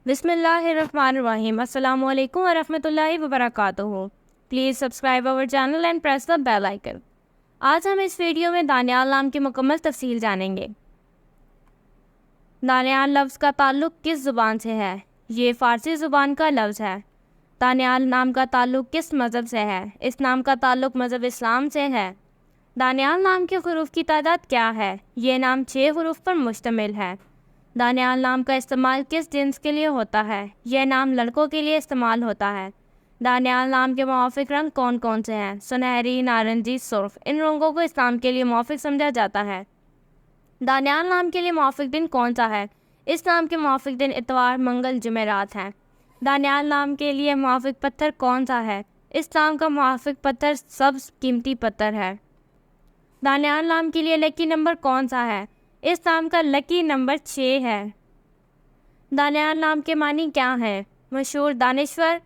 बिस्मिल्लाहिर्रहमानिर्रहीम। अस्सलामु अलैकुम वरहमतुल्लाहि वबरकातुहू। Please subscribe our channel and press the bell icon. आज हम इस वीडियो में दानियाल नाम की मुकम्मल तफसील जानेंगे। दानियाल लफ्ज़ का ताल्लुक़ किस ज़ुबान से है? ये फ़ारसी ज़ुबान का लफ्ज़ है। दानियाल नाम का ताल्लुक़ किस मज़हब से है? इस नाम का ताल्लुक़ मज़हब इस्लाम से है। दानियाल नाम के हरूफ की तादाद क्या है? ये नाम 6 हरूफ पर मुश्तमिल है। दानियाल नाम का इस्तेमाल किस जिन्स के लिए होता है? यह नाम लड़कों के लिए इस्तेमाल होता है। दानियाल नाम के मुवाफ़िक़ रंग कौन कौन से हैं? सुनहरी, नारंगी, सुर्ख। इन रंगों को इस नाम के लिए मुवाफ़िक़ समझा जाता है। दानियाल नाम के लिए मुवाफ़िक़ दिन कौन सा है? इस नाम के मुवाफ़िक़ दिन इतवार, मंगल, जुमेरात हैं। दानियाल नाम के लिए मुवाफ़िक़ पत्थर कौन सा है? इस नाम का मुवाफ़िक़ पत्थर सब्ज़ कीमती पत्थर है। दानियाल नाम के लिए लकी नंबर कौन सा है? इस नाम का लकी नंबर 6 है। दानियाल नाम के मानी क्या हैं? मशहूर, दानिश्वर,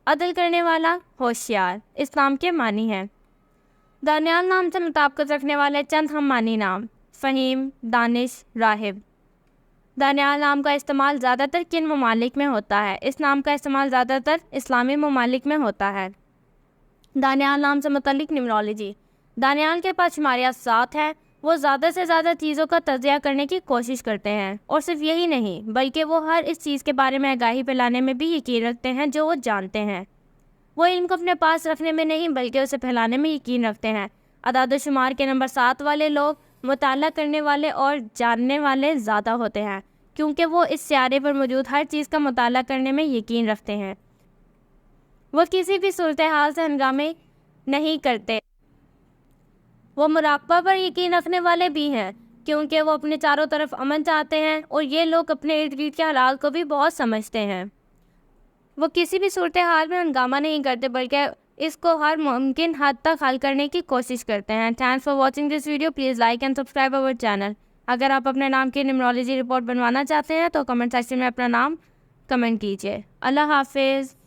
अदल करने वाला, होशियार। इस नाम के मानी हैं। दानियाल नाम से मुताबिकत रखने वाले चंद हम मानी नाम: फ़हीम, दानिश, राहिब। दानियाल नाम का इस्तेमाल ज़्यादातर किन ममालिक में होता है? इस नाम का इस्तेमाल ज़्यादातर इस्लामी ममालिक में होता है। दानियाल नाम से मुतल्लिक न्यूमरोलॉजी: दानियाल के पास शुमारियात 7 है। वो ज़्यादा से ज़्यादा चीज़ों का तज़किया करने की कोशिश करते हैं, और सिर्फ यही नहीं बल्कि वो हर इस चीज़ के बारे में आगाही फैलाने में भी यकीन रखते हैं जो वो जानते हैं। वो इल्म को अपने पास रखने में नहीं बल्कि उसे फैलाने में यकीन रखते हैं। अदाद शुमार के नंबर 7 वाले लोग मुताला करने वाले और जानने वाले ज़्यादा होते हैं, क्योंकि वो इस सियारे पर मौजूद हर चीज़ का मुताला करने में यकीन रखते हैं। वो किसी भी सूरत हाल से हंगामे नहीं करते। वो मुराकबा पर यकीन रखने वाले भी हैं, क्योंकि वो अपने चारों तरफ अमन चाहते हैं, और ये लोग अपने इर्द गिर्द के हालात को भी बहुत समझते हैं। वो किसी भी सूरत हाल में हंगामा नहीं करते बल्कि इसको हर मुमकिन हद तक हल करने की कोशिश करते हैं। Thanks for watching this video. Please like and subscribe our channel. अगर आप अपने नाम की न्यूमरोलॉजी रिपोर्ट बनवाना चाहते हैं तो कमेंट सेक्शन में अपना नाम कमेंट कीजिए। अल्लाह हाफिज़।